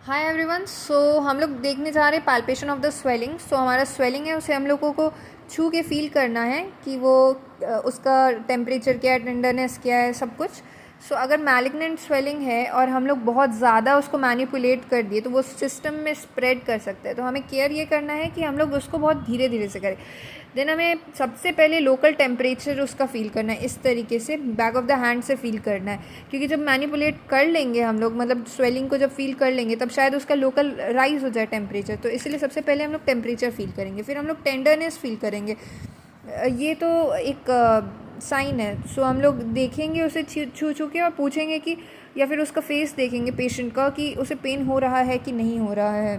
Hi everyone. हम लोग देखने जा रहे हैं पैल्पेशन ऑफ द स्वेलिंग। हमारा स्वेलिंग है उसे हम लोगों को छू के फील करना है कि वो उसका टेम्परेचर क्या है, टेंडरनेस क्या है, सब कुछ। अगर मैलिग्नेंट स्वेलिंग है और हम लोग बहुत ज़्यादा उसको मैनिपुलेट कर दिए तो वो सिस्टम में स्प्रेड कर सकता है। तो हमें केयर ये करना है कि हम लोग उसको बहुत धीरे धीरे से करें। देन हमें सबसे पहले लोकल टेम्परेचर उसका फ़ील करना है, इस तरीके से बैक ऑफ द हैंड से फ़ील करना है। क्योंकि जब मैनिपुलेट कर लेंगे हम लोग, मतलब स्वेलिंग को जब फील कर लेंगे तब शायद उसका लोकल राइज हो जाए टेम्परेचर। तो इसलिए सबसे पहले हम लोग टेम्परेचर फील करेंगे, फिर हम लोग टेंडरनेस फील करेंगे। ये तो एक साइन है। हम लोग देखेंगे उसे छू छू के और पूछेंगे कि, या फिर उसका फेस देखेंगे पेशेंट का कि उसे पेन हो रहा है कि नहीं हो रहा है।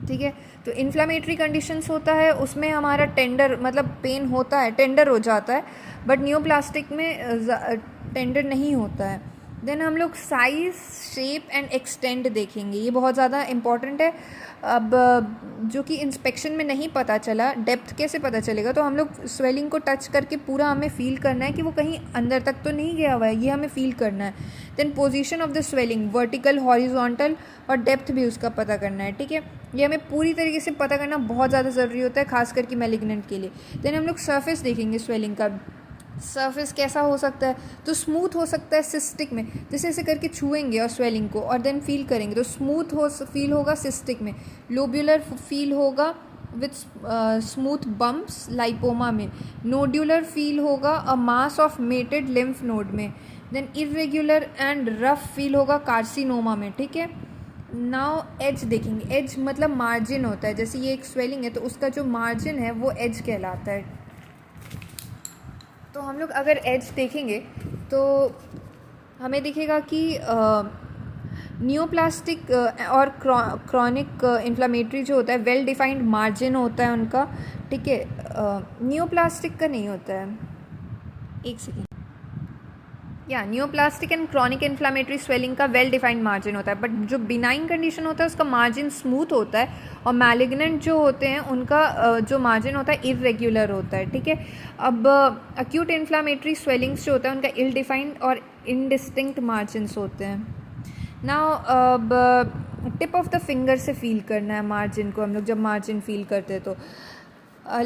ठीक है। तो इन्फ्लामेटरी कंडीशंस होता है उसमें हमारा टेंडर, मतलब पेन होता है, टेंडर हो जाता है। बट नियोप्लास्टिक में टेंडर नहीं होता है। देन हम लोग साइज़, शेप एंड एक्सटेंड देखेंगे, ये बहुत ज़्यादा इम्पॉर्टेंट है। अब जो कि इंस्पेक्शन में नहीं पता चला, डेप्थ कैसे पता चलेगा? तो हम लोग स्वेलिंग को टच करके पूरा हमें फ़ील करना है कि वो कहीं अंदर तक तो नहीं गया हुआ है, ये हमें फ़ील करना है। Then position of the swelling, vertical, horizontal और डेप्थ भी उसका पता करना है। ठीक है। ये हमें पूरी तरीके से पता करना बहुत ज़्यादा ज़रूरी होता है, खास करके मैलिग्नेंट के लिए। देन हम लोग सरफेस देखेंगे स्वेलिंग का। सरफेस कैसा हो सकता है? तो स्मूथ हो सकता है सिस्टिक में, जैसे ऐसे करके छुएंगे और स्वेलिंग को और देन फील करेंगे तो स्मूथ फील होगा सिस्टिक में। लोब्यूलर फील होगा विथ स्मूथ बम्प्स लाइपोमा में। नोड्यूलर फील होगा a mass of matted lymph node में। Then irregular and rough feel होगा कार्सिनोमा में। ठीक है। नाउ एज देखेंगे। एज मतलब मार्जिन होता है, जैसे ये एक स्वेलिंग है तो उसका जो मार्जिन है वो एज कहलाता है। तो हम लोग अगर एज देखेंगे तो हमें दिखेगा कि नियोप्लास्टिक और क्रॉनिक इन्फ्लामेटरी जो होता है, वेल डिफाइंड मार्जिन होता है उनका। ठीक है। नियोप्लास्टिक का नहीं होता है। एक second. Neoplastic and chronic inflammatory swelling का वेल डिफाइंड मार्जिन होता है, बट जो बिनाइन कंडीशन होता है उसका मार्जिन स्मूथ होता है। और मैलिग्नेंट जो होते हैं उनका जो मार्जिन होता है इरेग्युलर होता है। ठीक है। अब अक्यूट इन्फ्लामेटरी स्वेलिंग्स जो होता है उनका इल डिफाइंड और इनडिस्टिंक्ट मार्जिनस होते हैं। नाउ अब टिप ऑफ द फिंगर से फील करना है मार्जिन को। हम लोग जब मार्जिन फील करते हैं तो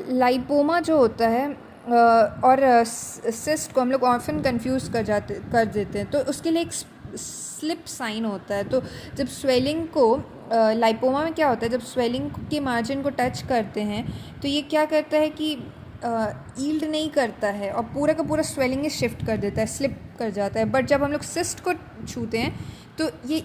लाइपोमा जो होता है और सिस्ट को हम लोग ऑफन कंफ्यूज कर देते हैं। तो उसके लिए एक स्लिप साइन होता है। तो जब स्वेलिंग को लाइपोमा में क्या होता है, जब स्वेलिंग के मार्जिन को टच करते हैं तो ये क्या करता है कि ईल्ड नहीं करता है और पूरा का पूरा स्वेलिंग शिफ्ट कर देता है, स्लिप कर जाता है। बट जब हम लोग सिस्ट को छूते हैं तो ये